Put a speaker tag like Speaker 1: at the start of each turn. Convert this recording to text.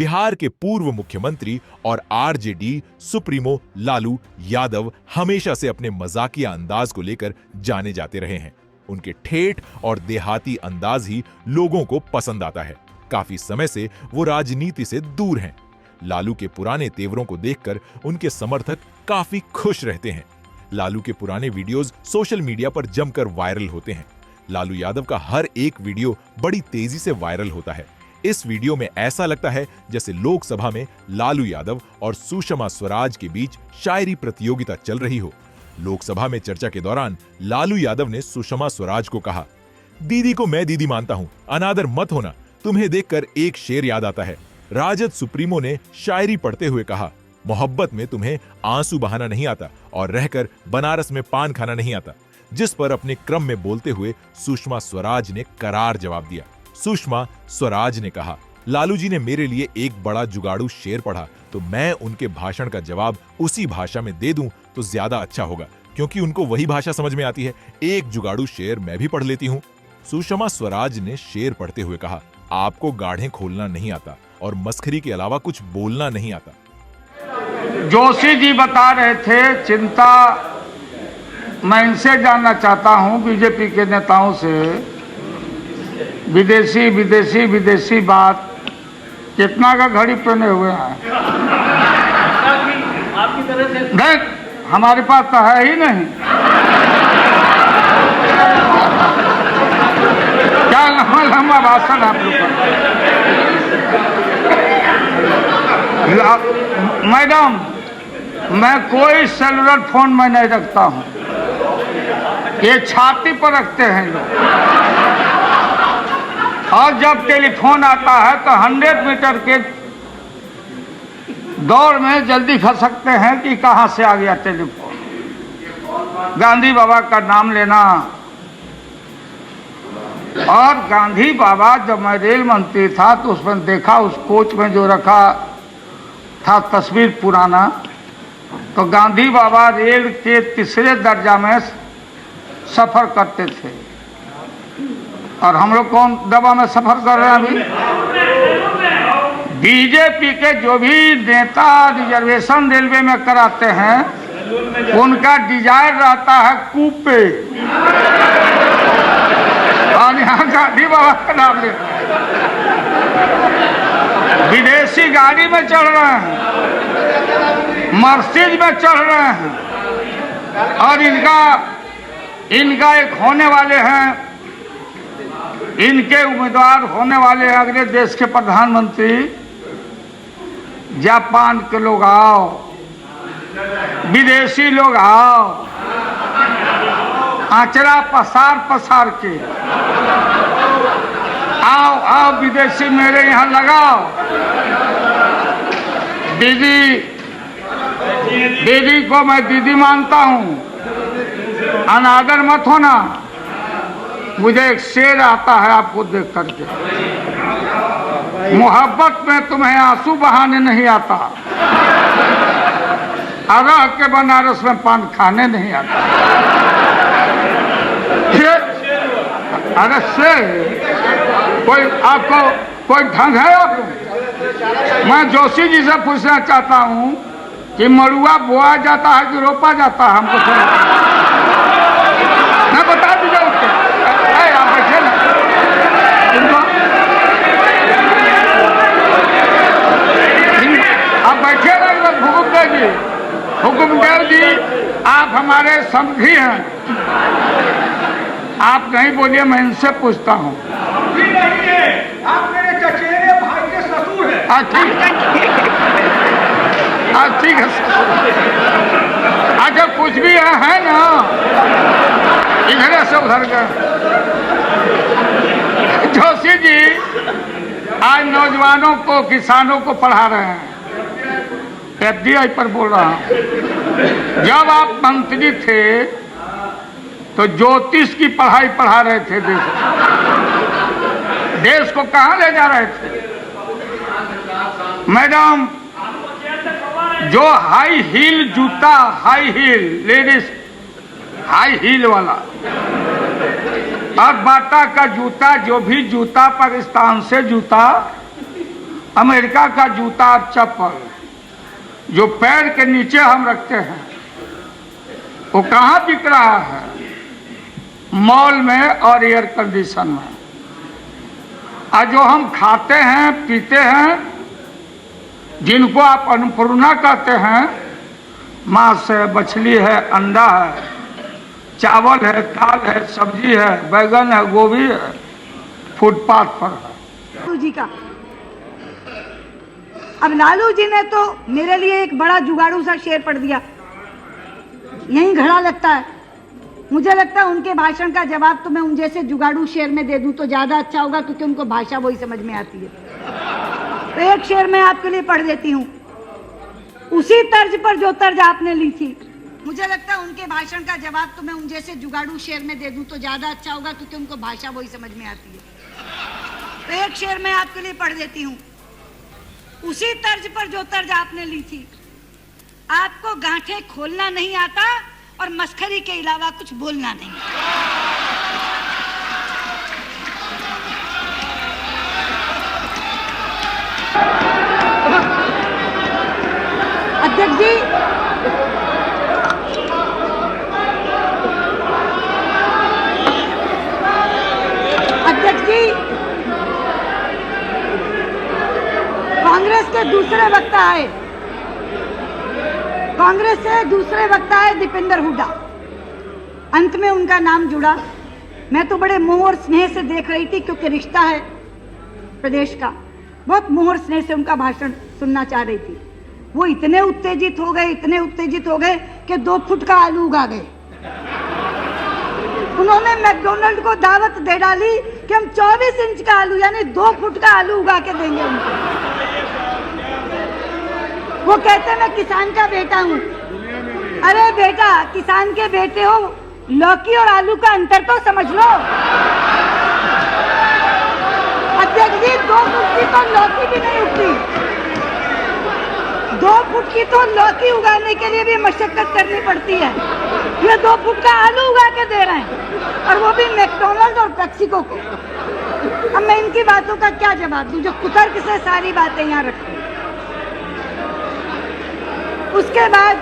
Speaker 1: बिहार के पूर्व मुख्यमंत्री और आरजेडी सुप्रीमो लालू यादव हमेशा से अपने मजाकिया अंदाज को लेकर जाने जाते रहे हैं। उनके ठेठ और देहाती अंदाज ही लोगों को पसंद आता है। काफी समय से वो राजनीति से दूर हैं। लालू के पुराने तेवरों को देखकर उनके समर्थक काफी खुश रहते हैं। लालू के पुराने वीडियोस सोशल मीडिया पर जमकर वायरल होते हैं। लालू यादव का हर एक वीडियो बड़ी तेजी से वायरल होता है। इस वीडियो में ऐसा लगता है जैसे लोकसभा में लालू यादव और सुषमा स्वराज के बीच शायरी प्रतियोगिता चल रही हो। लोकसभा में चर्चा के दौरान लालू यादव ने सुषमा स्वराज को कहा, दीदी को मैं दीदी मानता हूं, अनादर मत होना। तुम्हें देखकर एक शेर याद आता है। राजद सुप्रीमो ने शायरी पढ़ते हुए कहा, मोहब्बत में तुम्हें आंसू बहाना नहीं आता और रहकर बनारस में पान खाना नहीं आता। जिस पर अपने क्रम में बोलते हुए सुषमा स्वराज ने करार जवाब दिया। सुषमा स्वराज ने कहा, लालू जी ने मेरे लिए एक बड़ा जुगाड़ू शेर पढ़ा तो मैं उनके भाषण का जवाब उसी भाषा में दे दूं तो ज्यादा अच्छा होगा, क्योंकि उनको वही भाषा समझ में आती है। एक जुगाड़ू शेर मैं भी पढ़ लेती हूं। सुषमा स्वराज ने शेर पढ़ते हुए कहा, आपको गाढ़े खोलना नहीं आता और मस्खरी के अलावा कुछ बोलना नहीं आता।
Speaker 2: जोशी जी बता रहे थे, चिंता मैं इनसे जानना चाहता हूं, बीजेपी के नेताओं से, विदेशी विदेशी विदेशी बात कितना का घड़ी पहने हुए हैं? आपकी तरह से देख, हमारे पास तो है ही नहीं। क्या लंबा लंबा भाषण आप लोग का। मैडम, मैं कोई सेलुलर फोन में नहीं रखता हूं, ये छाती पर रखते हैं लोग। और जब टेलीफोन आता है तो 100 मीटर के दौड़ में जल्दी खसकते हैं कि कहां से आ गया टेलीफोन। गांधी बाबा का नाम लेना, और गांधी बाबा, जब मैं रेल मंत्री था तो उसमें देखा, उस कोच में जो रखा था तस्वीर पुराना, तो गांधी बाबा रेल के तीसरे दर्जा में सफर करते थे। और हम लोग कौन डब्बा में सफर कर रहे हैं अभी? बीजेपी के जो भी नेता रिजर्वेशन रेलवे में कराते हैं, उनका डिजायर रहता है कूपे, और यहाँ गांधी बाबा का नाम लेते हैं। विदेशी गाड़ी में चढ़ रहे हैं, मर्सिडीज में चढ़ रहे हैं, और इनका एक होने वाले हैं, इनके उम्मीदवार होने वाले हैं अगले देश के प्रधानमंत्री। जापान के लोग आओ, विदेशी लोग आओ, आंचरा पसार पसार के आओ आओ, विदेशी मेरे यहाँ लगाओ। दीदी को मैं दीदी मानता हूँ, अनादर मत होना। मुझे एक शेर आता है आपको देख करके, मोहब्बत में तुम्हें आंसू बहाने नहीं आता, रह के बनारस में पान खाने नहीं आता। अरे शेर, कोई आपको कोई ढंग है आपको? मैं जोशी जी से पूछना चाहता हूँ कि मड़ुआ बोया जाता है कि रोपा जाता है? हमको मैं बता दीजिए उसको। आप बैठे ना, आप बैठे ना, हुकुमदेव जी, हुकुमदेव जी, आप हमारे समझी हैं, आप नहीं बोलिए, मैं इनसे पूछता हूँ। आप मेरे चचेरे भाई के ससुर हैं। ठीक है। अच्छा, कुछ भी है ना, इधर से उधर गए। जोशी जी आज नौजवानों को, किसानों को पढ़ा रहे हैं, एफडीआई पर बोल रहा हूं। जब आप मंत्री थे तो ज्योतिष की पढ़ाई पढ़ा रहे थे देश को कहां ले जा रहे थे? मैडम, जो हाई हील जूता, high heel ladies, high heel वाला, और बाटा का जूता, जो भी जूता पाकिस्तान से जूता, अमेरिका का जूता और चप्पल जो पैर के नीचे हम रखते हैं वो कहाँ बिक रहा है? मॉल में और एयर कंडीशन में। और जो हम खाते हैं पीते हैं, जिनको आप अन्नपूर्णा कहते हैं, मांस है, मछली है, अंडा है, चावल है, दाल है, सब्जी है, बैगन है, गोभी है, फुटपाथ पर है।
Speaker 3: लालू जी का, अब लालू जी ने तो मेरे लिए एक बड़ा जुगाड़ू सा शेर पढ़ दिया, यही घड़ा लगता है। मुझे लगता है उनके भाषण का जवाब तो मैं उन जैसे जुगाड़ू शेर में दे दूं तो ज्यादा अच्छा होगा, क्योंकि उनको भाषा वही समझ में आती है। तो एक शेर मैं आपके लिए पढ़ देती हूँ, उसी तर्ज पर जो तर्ज आपने ली थी। मुझे लगता है उनके भाषण का जवाब तो मैं उन जैसे जुगाड़ू शेर में दे दूं तो ज्यादा अच्छा होगा, क्योंकि उनको भाषा वही समझ में आती है। तो एक शेर मैं आपके लिए पढ़ देती हूँ, उसी तर्ज पर जो तर्ज आपने ली थी। आपको गांठें खोलना नहीं आता और मस्खरी के अलावा कुछ बोलना नहीं। अध्यक्ष जी, अध्यक्ष जी, कांग्रेस के दूसरे वक्ता आए, कांग्रेस से दूसरे वक्ता है दीपेंद्र हुड्डा। अंत में उनका नाम जुड़ा। मैं तो बड़े मोह और स्नेह से देख रही थी, क्योंकि रिश्ता है प्रदेश का। बहुत मोह और स्नेह से उनका भाषण सुनना चाह रही थी। वो इतने उत्तेजित हो गए, इतने उत्तेजित हो गए कि 2 फुट का आलू उगा गए। उन्होंने मैकडोनल्ड को दावत दे डाली कि हम 24 इंच का आलू यानी 2 फुट का आलू उगा के देंगे उनको। वो कहते मैं किसान का बेटा हूँ। अरे बेटा, किसान के बेटे हो, लौकी और आलू का अंतर तो समझ लो। अध्यक्ष जी, 2 फुट की तो लौकी भी नहीं उगती। 2 फुट की तो लौकी उगाने के लिए भी मशक्कत करनी पड़ती है। ये 2 फुट का आलू उगा के दे रहे हैं, और वो भी मैकडोनल्ड और पेप्सिको को। अब मैं इनकी बातों का क्या जवाब दूं, जो कुतर्क से सारी बातें यहाँ रखती। उसके बाद